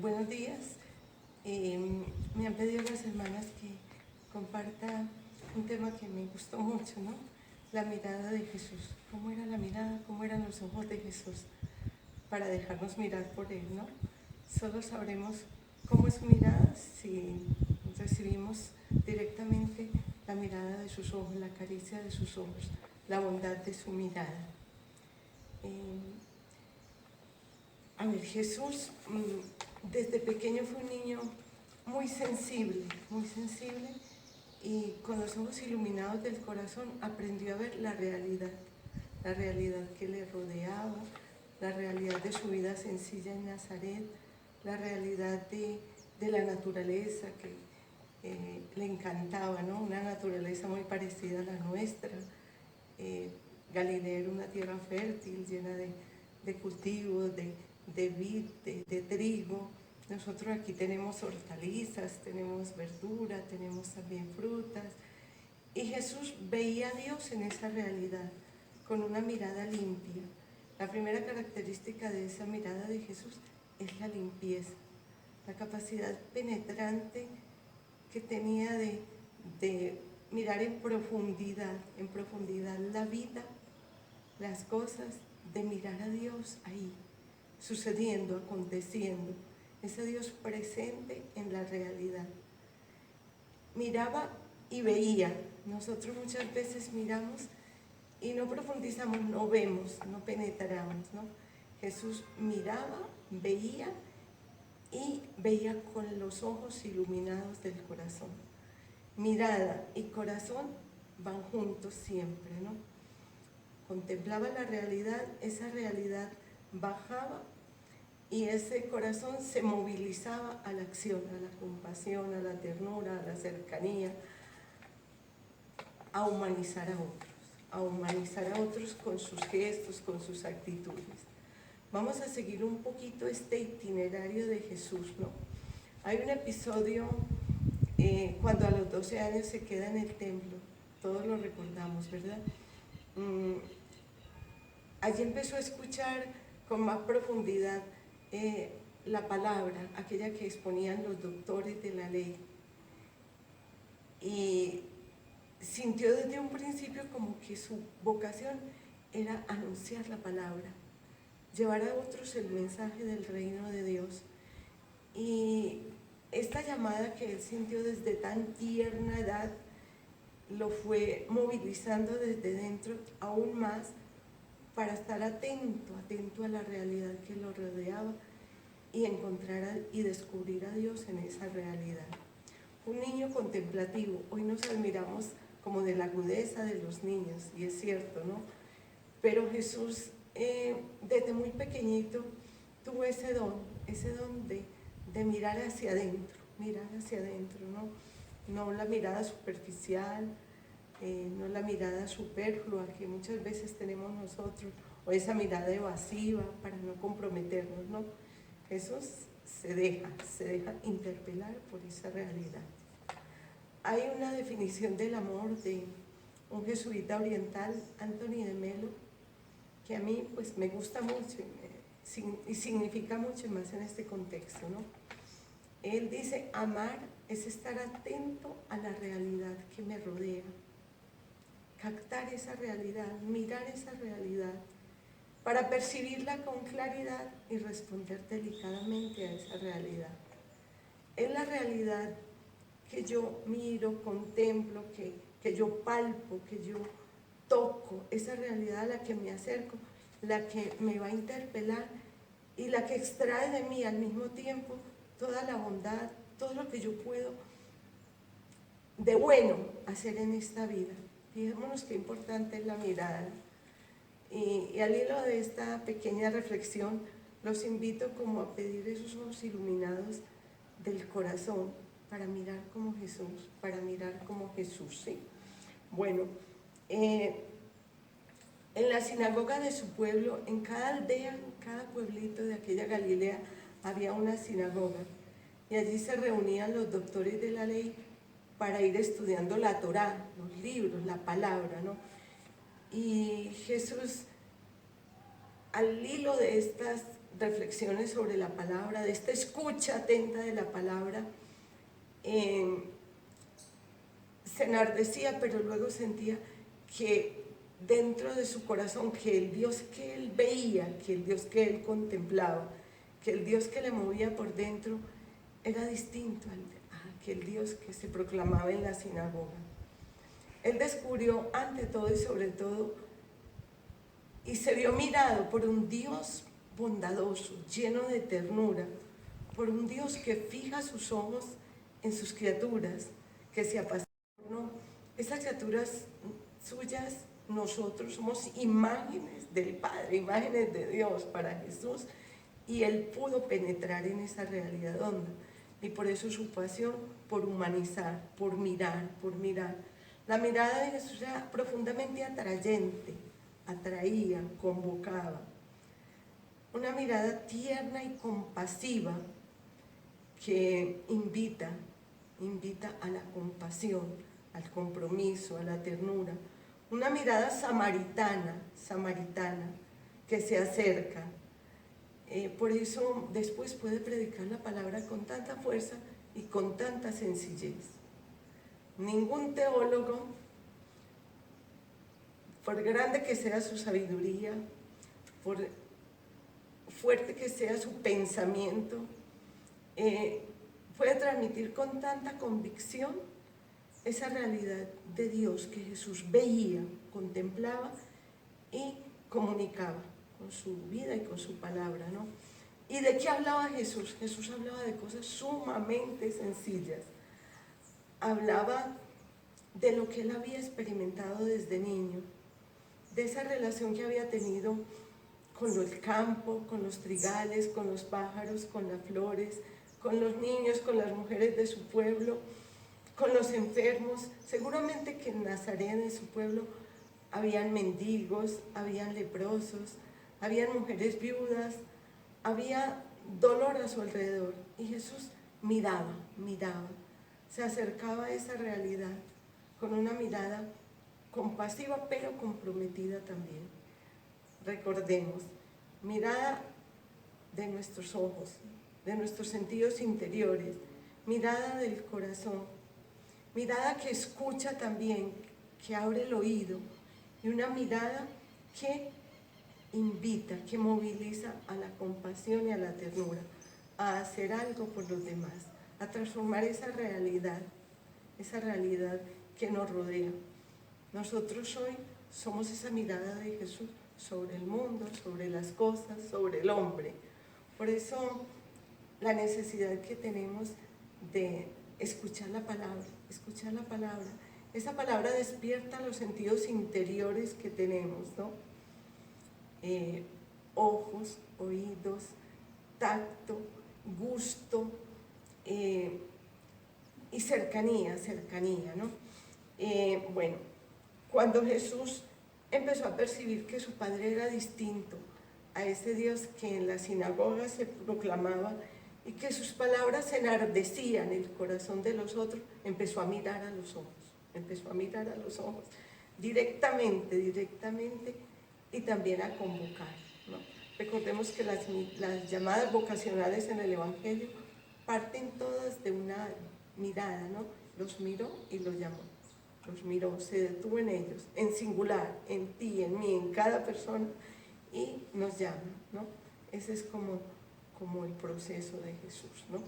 Buenos días. Me han pedido las hermanas que comparta un tema que me gustó mucho, ¿no? La mirada de Jesús. ¿Cómo era la mirada? ¿Cómo eran los ojos de Jesús? Para dejarnos mirar por Él, ¿no? Solo sabremos cómo es su mirada si recibimos directamente la mirada de sus ojos, la caricia de sus ojos, la bondad de su mirada. A ver, Jesús desde pequeño fue un niño muy sensible, y con los ojos iluminados del corazón aprendió a ver la realidad que le rodeaba, la realidad de su vida sencilla en Nazaret, la realidad de la naturaleza que le encantaba, ¿no? Una naturaleza muy parecida a la nuestra. Galilea era una tierra fértil, llena de cultivos, de vid, de trigo. Nosotros aquí tenemos hortalizas, tenemos verdura, tenemos también frutas. Y Jesús veía a Dios en esa realidad, con una mirada limpia. La primera característica de esa mirada de Jesús es la limpieza, la capacidad penetrante que tenía de mirar en profundidad la vida, las cosas, de mirar a Dios ahí, sucediendo, aconteciendo, ese Dios presente en la realidad. Miraba y veía. Nosotros muchas veces miramos y no profundizamos, no vemos, no penetramos, ¿no? Jesús miraba, veía y veía con los ojos iluminados del corazón. Mirada y corazón van juntos siempre, ¿no? Contemplaba la realidad, esa realidad bajaba y ese corazón se movilizaba a la acción, a la compasión, a la ternura, a la cercanía, a humanizar a otros con sus gestos, con sus actitudes. Vamos a seguir un poquito este itinerario de Jesús, ¿no? Hay un episodio cuando a los 12 años se queda en el templo, todos lo recordamos, ¿verdad? Allí empezó a escuchar con más profundidad la palabra, aquella que exponían los doctores de la ley. Y sintió desde un principio como que su vocación era anunciar la palabra, llevar a otros el mensaje del reino de Dios. Y esta llamada que él sintió desde tan tierna edad lo fue movilizando desde dentro aún más para estar atento a la realidad que lo rodeaba y encontrar y descubrir a Dios en esa realidad. Un niño contemplativo. Hoy nos admiramos como de la agudeza de los niños, y es cierto, ¿no? Pero Jesús desde muy pequeñito tuvo ese don de mirar hacia adentro, ¿no? No la mirada superficial, no la mirada superflua que muchas veces tenemos nosotros, o esa mirada evasiva para no comprometernos, ¿no? Jesús se deja interpelar por esa realidad. Hay una definición del amor de un jesuita oriental, Anthony de Melo, que a mí pues me gusta mucho y significa mucho más en este contexto, ¿no? Él dice: amar es estar atento a la realidad que me rodea, captar esa realidad, mirar esa realidad, para percibirla con claridad y responder delicadamente a esa realidad. Es la realidad que yo miro, contemplo, que yo palpo, que yo toco, esa realidad a la que me acerco, la que me va a interpelar y la que extrae de mí al mismo tiempo toda la bondad, todo lo que yo puedo de bueno hacer en esta vida. Fijémonos qué importante es la mirada. Y al hilo de esta pequeña reflexión, los invito como a pedir esos ojos iluminados del corazón para mirar como Jesús, ¿sí? Bueno, en la sinagoga de su pueblo, en cada aldea, en cada pueblito de aquella Galilea, había una sinagoga. Y allí se reunían los doctores de la ley para ir estudiando la Torá, los libros, la palabra, ¿no? Y Jesús, al hilo de estas reflexiones sobre la palabra, de esta escucha atenta de la palabra, se enardecía, pero luego sentía que dentro de su corazón, que el Dios que él veía, que el Dios que él contemplaba, que el Dios que le movía por dentro era distinto a aquel Dios que se proclamaba en la sinagoga. Él descubrió ante todo y sobre todo, y se vio mirado por un Dios bondadoso, lleno de ternura, por un Dios que fija sus ojos en sus criaturas, que se apasiona. Esas criaturas suyas, nosotros somos imágenes del Padre, imágenes de Dios para Jesús, y Él pudo penetrar en esa realidad honda, y por eso su pasión por humanizar, por mirar. La mirada de Jesús era profundamente atrayente, atraía, convocaba. Una mirada tierna y compasiva que invita a la compasión, al compromiso, a la ternura. Una mirada samaritana, que se acerca. Por eso después puede predicar la palabra con tanta fuerza y con tanta sencillez. Ningún teólogo, por grande que sea su sabiduría, por fuerte que sea su pensamiento, puede transmitir con tanta convicción esa realidad de Dios que Jesús veía, contemplaba y comunicaba con su vida y con su palabra, ¿no? ¿Y de qué hablaba Jesús? Jesús hablaba de cosas sumamente sencillas. Hablaba de lo que él había experimentado desde niño, de esa relación que había tenido con el campo, con los trigales, con los pájaros, con las flores, con los niños, con las mujeres de su pueblo, con los enfermos. Seguramente que en Nazaret, en su pueblo, habían mendigos, habían leprosos, habían mujeres viudas, había dolor a su alrededor. Y Jesús miraba, se acercaba a esa realidad con una mirada compasiva pero comprometida también. Recordemos, mirada de nuestros ojos, de nuestros sentidos interiores, mirada del corazón, mirada que escucha también, que abre el oído, y una mirada que invita, que moviliza a la compasión y a la ternura, a hacer algo por los demás, a transformar esa realidad que nos rodea. Nosotros hoy somos esa mirada de Jesús sobre el mundo, sobre las cosas, sobre el hombre. Por eso la necesidad que tenemos de escuchar la palabra. Esa palabra despierta los sentidos interiores que tenemos, ¿no? Ojos, oídos, tacto, gusto y cercanía, ¿no? Bueno, cuando Jesús empezó a percibir que su Padre era distinto a ese Dios que en la sinagoga se proclamaba y que sus palabras enardecían el corazón de los otros, empezó a mirar a los ojos, directamente, y también a convocar, ¿no? Recordemos que las llamadas vocacionales en el Evangelio parten todas de una mirada, ¿no? Los miró y los llamó. Los miró, se detuvo en ellos, en singular, en ti, en mí, en cada persona, y nos llama, ¿no? Ese es como el proceso de Jesús, ¿no?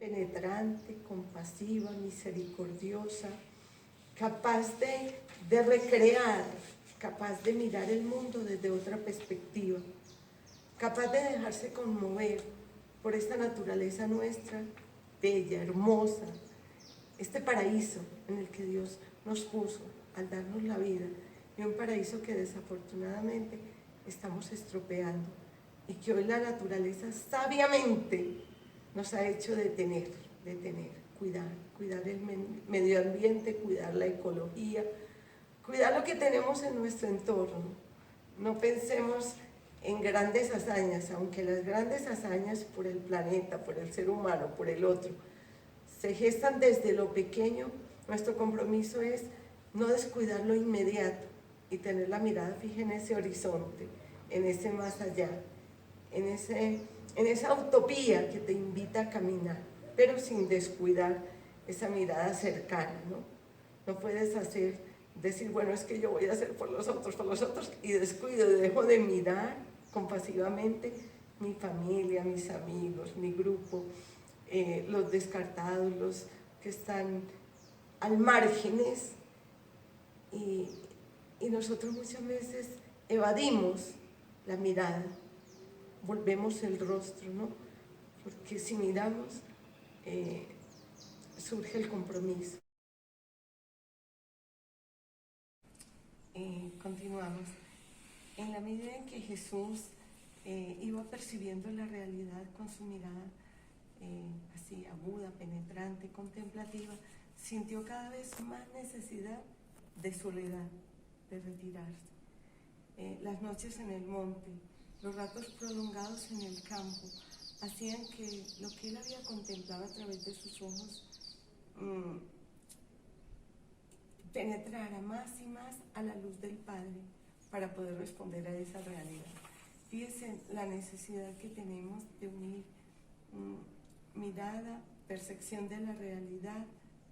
Penetrante, compasiva, misericordiosa, capaz de recrear, capaz de mirar el mundo desde otra perspectiva, capaz de dejarse conmover por esta naturaleza nuestra, bella, hermosa, este paraíso en el que Dios nos puso al darnos la vida, y un paraíso que desafortunadamente estamos estropeando, y que hoy la naturaleza sabiamente nos ha hecho detener, cuidar el medio ambiente, cuidar la ecología, cuidar lo que tenemos en nuestro entorno. No pensemos en grandes hazañas, aunque las grandes hazañas por el planeta, por el ser humano, por el otro, se gestan desde lo pequeño. Nuestro compromiso es no descuidar lo inmediato, y tener la mirada fija en ese horizonte, en ese más allá, en esa utopía que te invita a caminar, pero sin descuidar esa mirada cercana, ¿no? No puedes decir, bueno, es que yo voy a hacer por los otros, y descuido, dejo de mirar compasivamente mi familia, mis amigos, mi grupo, los descartados, los que están al márgenes, y nosotros muchas veces evadimos la mirada, volvemos el rostro, ¿no? Porque si miramos, surge el compromiso. Continuamos. En la medida en que Jesús iba percibiendo la realidad con su mirada así aguda, penetrante, contemplativa, sintió cada vez más necesidad de soledad, de retirarse. Las noches en el monte, los ratos prolongados en el campo, hacían que lo que él había contemplado a través de sus ojos penetrara más y más a la luz del Padre para poder responder a esa realidad. Fíjense la necesidad que tenemos de unir mirada, percepción de la realidad,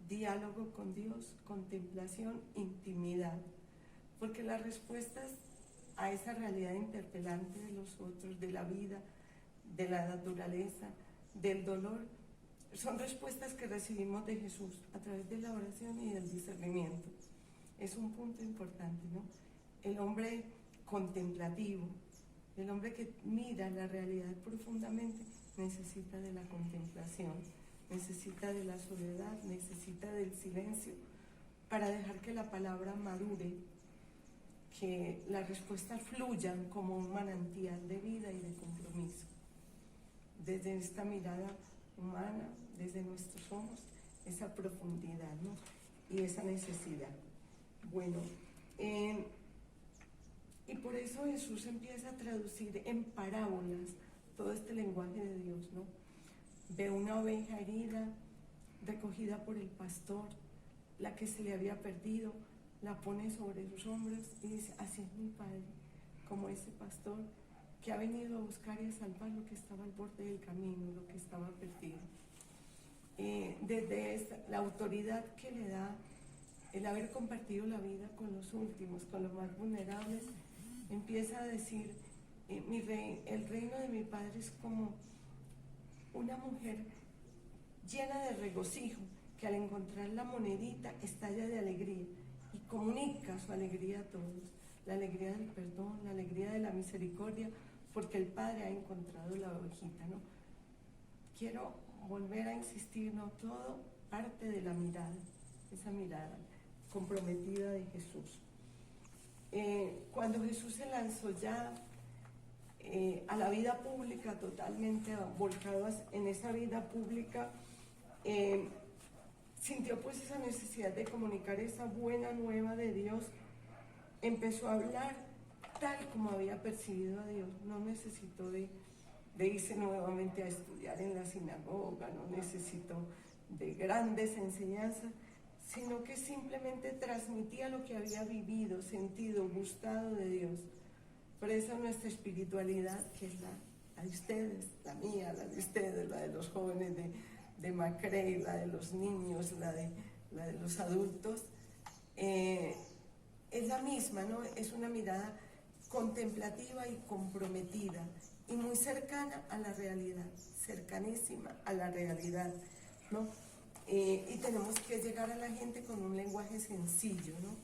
diálogo con Dios, contemplación, intimidad. Porque las respuestas a esa realidad interpelante de los otros, de la vida, de la naturaleza, del dolor, son respuestas que recibimos de Jesús a través de la oración y del discernimiento. Es un punto importante, ¿no? El hombre contemplativo, el hombre que mira la realidad profundamente, necesita de la contemplación, necesita de la soledad, necesita del silencio, para dejar que la palabra madure, que las respuestas fluyan como un manantial de vida y de compromiso. Desde esta mirada humana, desde nuestros ojos, esa profundidad, ¿no? Y esa necesidad. Bueno, y por eso Jesús empieza a traducir en parábolas todo este lenguaje de Dios, ¿no? Ve una oveja herida, recogida por el pastor, la que se le había perdido, la pone sobre sus hombros y dice, así es mi Padre, como ese pastor que ha venido a buscar y a salvar lo que estaba al borde del camino, lo que estaba perdido. Desde la autoridad que le da el haber compartido la vida con los últimos, con los más vulnerables, empieza a decir, el reino de mi Padre es como una mujer llena de regocijo, que al encontrar la monedita estalla de alegría y comunica su alegría a todos, la alegría del perdón, la alegría de la misericordia, porque el Padre ha encontrado la ovejita, ¿no? Quiero volver a insistir, ¿no? Todo parte de la mirada, esa mirada comprometida de Jesús. Cuando Jesús se lanzó ya a la vida pública, totalmente volcado en esa vida pública, sintió pues esa necesidad de comunicar esa buena nueva de Dios. Empezó a hablar tal como había percibido a Dios. No necesitó de irse nuevamente a estudiar en la sinagoga, no necesitó de grandes enseñanzas, sino que simplemente transmitía lo que había vivido, sentido, gustado de Dios. Por eso nuestra espiritualidad, que es la de ustedes, la mía, la de ustedes, la de los jóvenes de Macrey, la de los niños, la de los adultos, es la misma, ¿no? Es una mirada contemplativa y comprometida y muy cercana a la realidad, cercanísima a la realidad, ¿no? Y tenemos que llegar a la gente con un lenguaje sencillo, ¿no?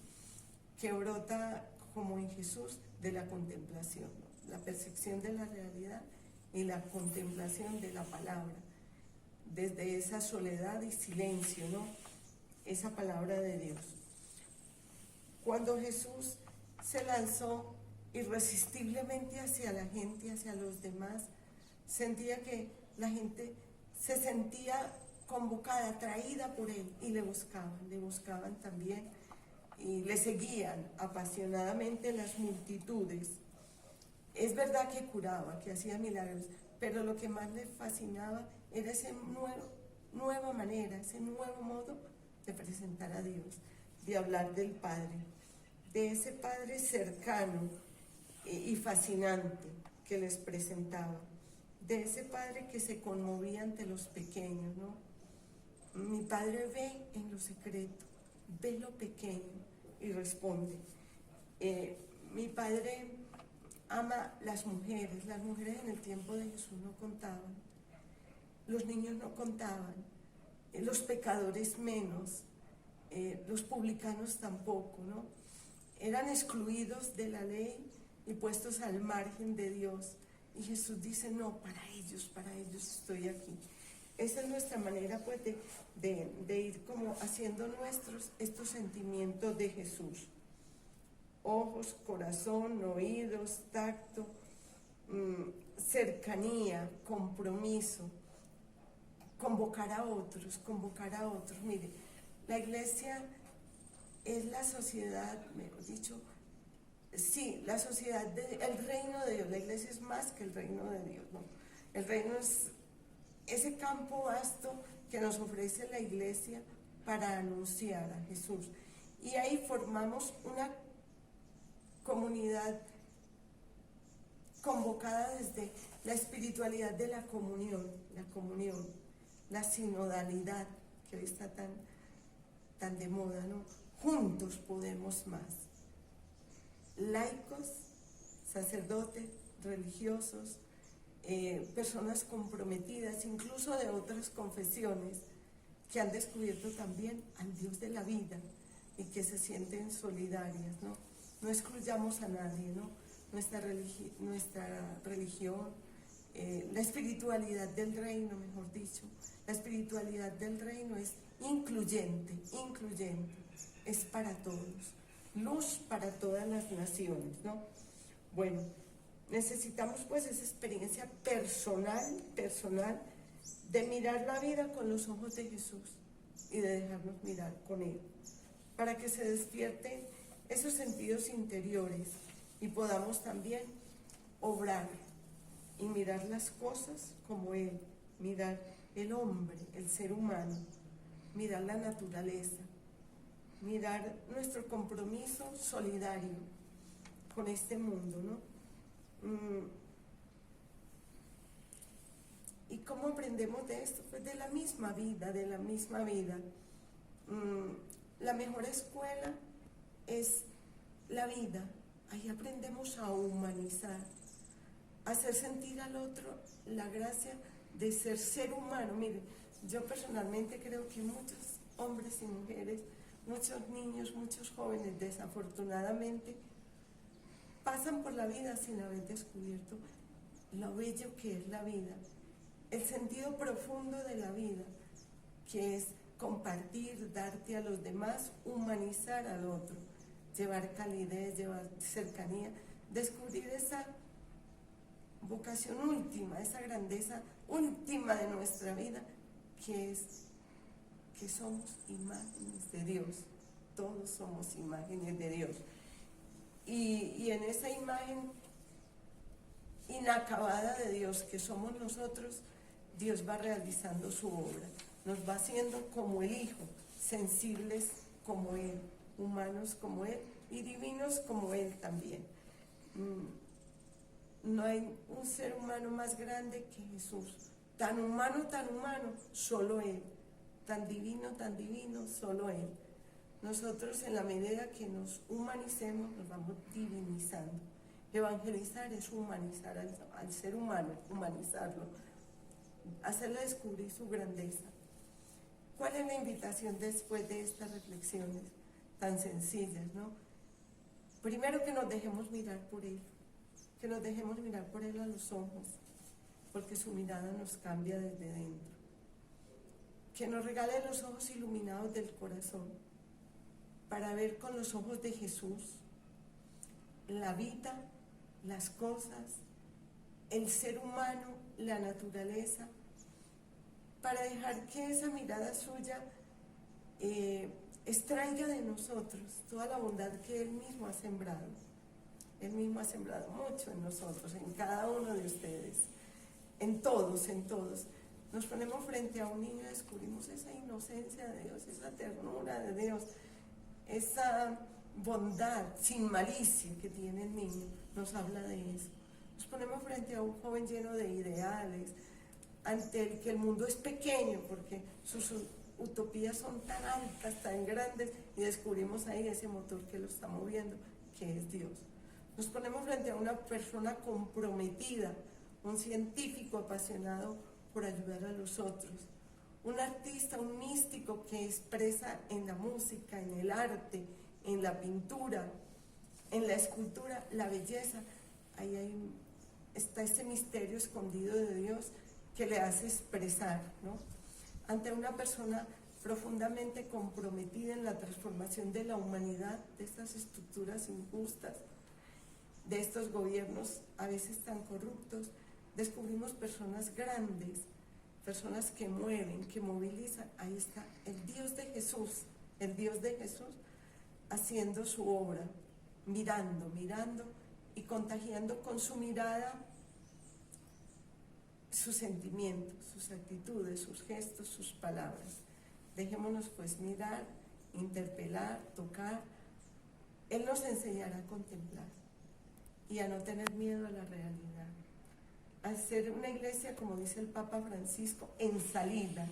Que brota como en Jesús de la contemplación, ¿no? La percepción de la realidad y la contemplación de la palabra, desde esa soledad y silencio, ¿no? Esa palabra de Dios. Cuando Jesús se lanzó irresistiblemente hacia la gente, hacia los demás, sentía que la gente se sentía convocada, atraída por él, y le buscaban también, y le seguían apasionadamente las multitudes. Es verdad que curaba, que hacía milagros, pero lo que más le fascinaba era esa nueva manera, ese nuevo modo de presentar a Dios, de hablar del Padre, de ese Padre cercano y fascinante que les presentaba, de ese Padre que se conmovía ante los pequeños, ¿no? Mi Padre ve en lo secreto, ve lo pequeño y responde. Mi Padre ama las mujeres en el tiempo de Jesús no contaban, los niños no contaban, los pecadores menos, los publicanos tampoco, ¿no? Eran excluidos de la ley y puestos al margen de Dios. Y Jesús dice, no, para ellos estoy aquí. Esa es nuestra manera, pues, de ir como haciendo nuestros estos sentimientos de Jesús. Ojos, corazón, oídos, tacto, cercanía, compromiso, convocar a otros. Mire, la iglesia es la sociedad, mejor dicho, sí, la sociedad, el reino de Dios. La iglesia es más que el reino de Dios, ¿no? El reino es ese campo vasto que nos ofrece la iglesia para anunciar a Jesús. Y ahí formamos una comunidad convocada desde la espiritualidad de la comunión, la sinodalidad, que hoy está tan de moda, ¿no? Juntos podemos más. Laicos, sacerdotes, religiosos, personas comprometidas, incluso de otras confesiones, que han descubierto también al Dios de la vida y que se sienten solidarias, ¿no? No excluyamos a nadie, ¿no? Nuestra religión, la espiritualidad del reino, mejor dicho, la espiritualidad del reino es incluyente, es para todos, luz para todas las naciones, ¿no? Bueno, necesitamos pues esa experiencia personal de mirar la vida con los ojos de Jesús y de dejarnos mirar con Él, para que se despierten esos sentidos interiores y podamos también obrar y mirar las cosas como Él, mirar el hombre, el ser humano, mirar la naturaleza, mirar nuestro compromiso solidario con este mundo, ¿no? ¿Y cómo aprendemos de esto? Pues de la misma vida. La mejor escuela es la vida. Ahí aprendemos a humanizar, a hacer sentir al otro la gracia de ser humano. Mire, yo personalmente creo que muchos hombres y mujeres, muchos niños, muchos jóvenes, desafortunadamente, pasan por la vida sin haber descubierto lo bello que es la vida, el sentido profundo de la vida, que es compartir, darte a los demás, humanizar al otro, llevar calidez, llevar cercanía, descubrir esa vocación última, esa grandeza última de nuestra vida, que es que somos imágenes de Dios. Todos somos imágenes de Dios. Y en esa imagen inacabada de Dios que somos nosotros, Dios va realizando su obra, nos va haciendo como el Hijo, sensibles como Él, humanos como Él y divinos como Él también. No hay un ser humano más grande que Jesús, tan humano, solo Él, tan divino, solo Él. Nosotros, en la medida que nos humanicemos, nos vamos divinizando. Evangelizar es humanizar al ser humano, humanizarlo, hacerle descubrir su grandeza. ¿Cuál es la invitación después de estas reflexiones tan sencillas, ¿no? Primero, que nos dejemos mirar por Él, que nos dejemos mirar por Él a los ojos, porque su mirada nos cambia desde dentro. Que nos regale los ojos iluminados del corazón, para ver con los ojos de Jesús la vida, las cosas, el ser humano, la naturaleza, para dejar que esa mirada suya extraiga de nosotros toda la bondad que Él mismo ha sembrado. Él mismo ha sembrado mucho en nosotros, en cada uno de ustedes, en todos. Nos ponemos frente a un niño y descubrimos esa inocencia de Dios, esa ternura de Dios, esa bondad, sin malicia que tiene el niño, nos habla de eso. Nos ponemos frente a un joven lleno de ideales, ante el que el mundo es pequeño, porque sus utopías son tan altas, tan grandes, y descubrimos ahí ese motor que lo está moviendo, que es Dios. Nos ponemos frente a una persona comprometida, un científico apasionado por ayudar a los otros, un artista, un místico que expresa en la música, en el arte, en la pintura, en la escultura, la belleza. Ahí está ese misterio escondido de Dios que le hace expresar, ¿no? Ante una persona profundamente comprometida en la transformación de la humanidad, de estas estructuras injustas, de estos gobiernos a veces tan corruptos, descubrimos personas grandes, personas que mueven, que movilizan. Ahí está el Dios de Jesús haciendo su obra, mirando y contagiando con su mirada sus sentimientos, sus actitudes, sus gestos, sus palabras. Dejémonos pues mirar, interpelar, tocar. Él nos enseñará a contemplar y a no tener miedo a la realidad, a ser una iglesia, como dice el Papa Francisco, en salida,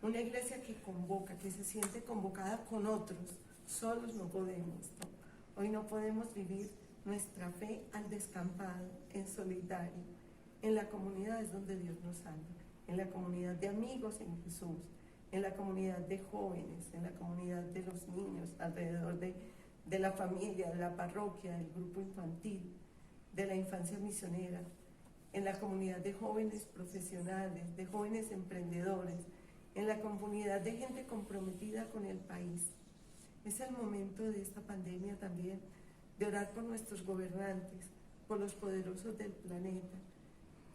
una iglesia que convoca, que se siente convocada con otros. Solos no podemos, ¿no? Hoy no podemos vivir nuestra fe al descampado, en solitario. En la comunidad es donde Dios nos habla, en la comunidad de amigos en Jesús, en la comunidad de jóvenes, en la comunidad de los niños, alrededor de la familia, de la parroquia, del grupo infantil, de la infancia misionera, en la comunidad de jóvenes profesionales, de jóvenes emprendedores, en la comunidad de gente comprometida con el país. Es el momento de esta pandemia también de orar por nuestros gobernantes, por los poderosos del planeta,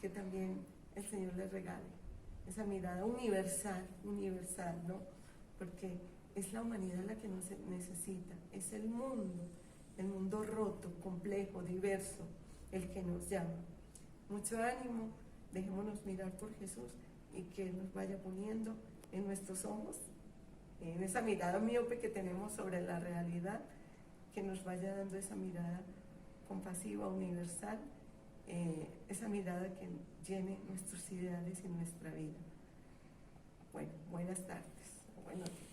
que también el Señor les regale esa mirada universal, ¿no? Porque es la humanidad la que nos necesita, es el mundo roto, complejo, diverso, el que nos llama. Mucho ánimo, dejémonos mirar por Jesús y que Él nos vaya poniendo en nuestros ojos, en esa mirada miope que tenemos sobre la realidad, que nos vaya dando esa mirada compasiva, universal, esa mirada que llene nuestros ideales y nuestra vida. Bueno, buenas tardes, buenos días.